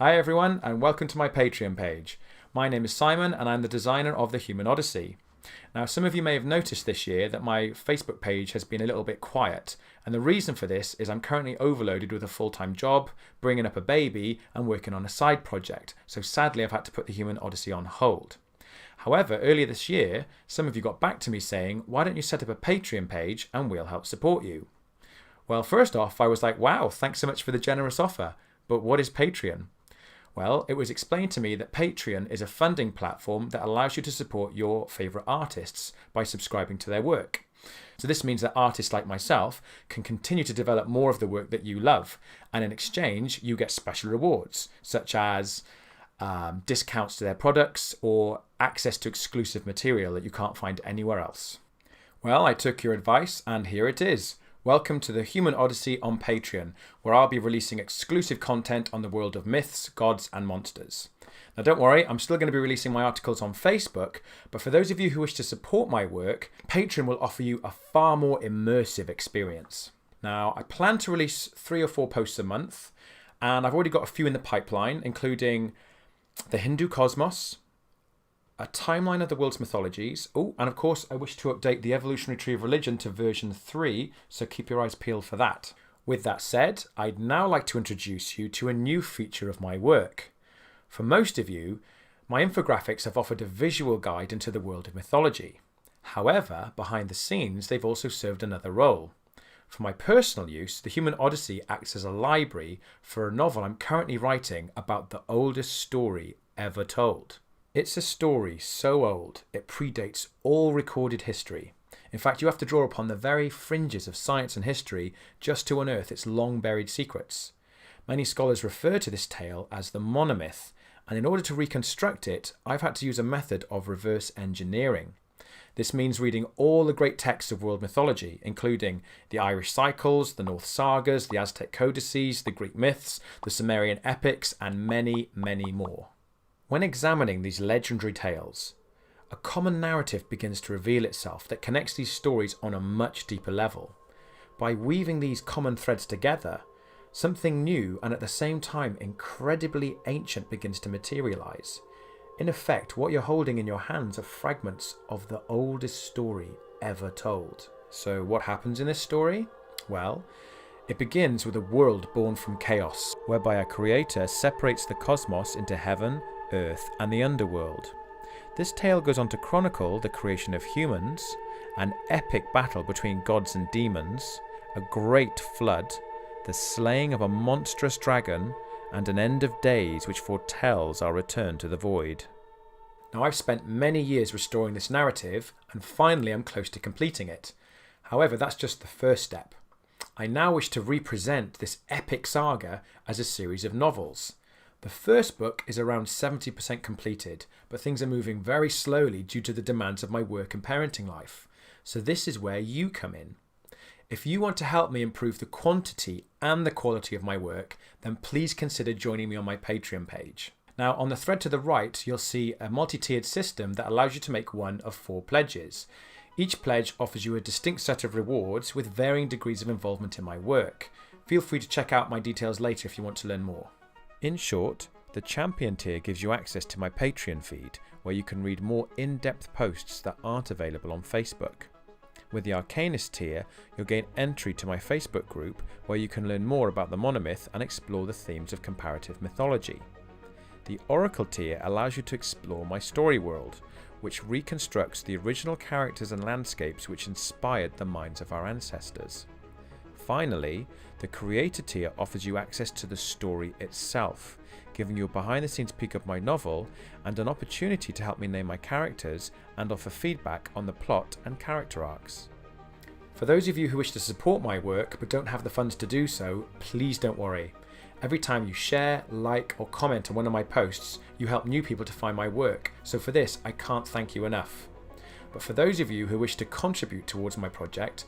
Hi everyone, and welcome to my Patreon page. My name is Simon and I'm the designer of the Human Odyssey. Now, some of you may have noticed this year that my Facebook page has been a little bit quiet, and the reason for this is I'm currently overloaded with a full-time job, bringing up a baby and working on a side project, so sadly I've had to put the Human Odyssey on hold. However, earlier this year, some of you got back to me saying, why don't you set up a Patreon page and we'll help support you? Well, first off, I was like, wow, thanks so much for the generous offer, but what is Patreon? Well, it was explained to me that Patreon is a funding platform that allows you to support your favourite artists by subscribing to their work. So this means that artists like myself can continue to develop more of the work that you love, and in exchange you get special rewards such as discounts to their products or access to exclusive material that you can't find anywhere else. Well, I took your advice and here it is. Welcome to the Human Odyssey on Patreon, where I'll be releasing exclusive content on the world of myths, gods and monsters. Now don't worry, I'm still going to be releasing my articles on Facebook, but for those of you who wish to support my work, Patreon will offer you a far more immersive experience. Now, I plan to release 3 or 4 posts a month, and I've already got a few in the pipeline, including the Hindu cosmos, a timeline of the world's mythologies. Oh, and of course, I wish to update the evolutionary tree of religion to version 3, so keep your eyes peeled for that. With that said, I'd now like to introduce you to a new feature of my work. For most of you, my infographics have offered a visual guide into the world of mythology. However, behind the scenes, they've also served another role. For my personal use, the Human Odyssey acts as a library for a novel I'm currently writing about the oldest story ever told. It's a story so old, it predates all recorded history. In fact, you have to draw upon the very fringes of science and history just to unearth its long-buried secrets. Many scholars refer to this tale as the monomyth, and in order to reconstruct it, I've had to use a method of reverse engineering. This means reading all the great texts of world mythology, including the Irish cycles, the Norse sagas, the Aztec codices, the Greek myths, the Sumerian epics, and many, many more. When examining these legendary tales, a common narrative begins to reveal itself that connects these stories on a much deeper level. By weaving these common threads together, something new and at the same time incredibly ancient begins to materialize. In effect, what you're holding in your hands are fragments of the oldest story ever told. So what happens in this story? Well, it begins with a world born from chaos, whereby a creator separates the cosmos into heaven, earth and the underworld. This tale goes on to chronicle the creation of humans, an epic battle between gods and demons, a great flood, the slaying of a monstrous dragon, and an end of days which foretells our return to the void. Now, I've spent many years restoring this narrative, and finally I'm close to completing it. However, that's just the first step. I now wish to represent this epic saga as a series of novels. The first book is around 70% completed, but things are moving very slowly due to the demands of my work and parenting life. So this is where you come in. If you want to help me improve the quantity and the quality of my work, then please consider joining me on my Patreon page. Now, on the thread to the right, you'll see a multi-tiered system that allows you to make one of 4 pledges. Each pledge offers you a distinct set of rewards with varying degrees of involvement in my work. Feel free to check out my details later if you want to learn more. In short, the Champion tier gives you access to my Patreon feed, where you can read more in-depth posts that aren't available on Facebook. With the Arcanist tier, you'll gain entry to my Facebook group, where you can learn more about the monomyth and explore the themes of comparative mythology. The Oracle tier allows you to explore my story world, which reconstructs the original characters and landscapes which inspired the minds of our ancestors. Finally, the Creator tier offers you access to the story itself, giving you a behind-the-scenes peek of my novel and an opportunity to help me name my characters and offer feedback on the plot and character arcs. For those of you who wish to support my work but don't have the funds to do so, please don't worry. Every time you share, like or comment on one of my posts, you help new people to find my work, so for this I can't thank you enough. But for those of you who wish to contribute towards my project,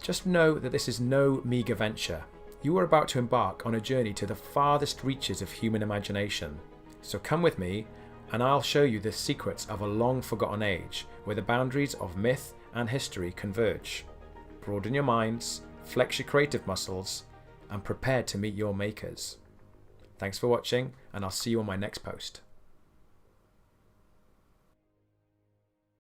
just know that this is no meagre venture. You are about to embark on a journey to the farthest reaches of human imagination. So come with me and I'll show you the secrets of a long forgotten age where the boundaries of myth and history converge. Broaden your minds, flex your creative muscles, and prepare to meet your makers. Thanks for watching, and I'll see you on my next post.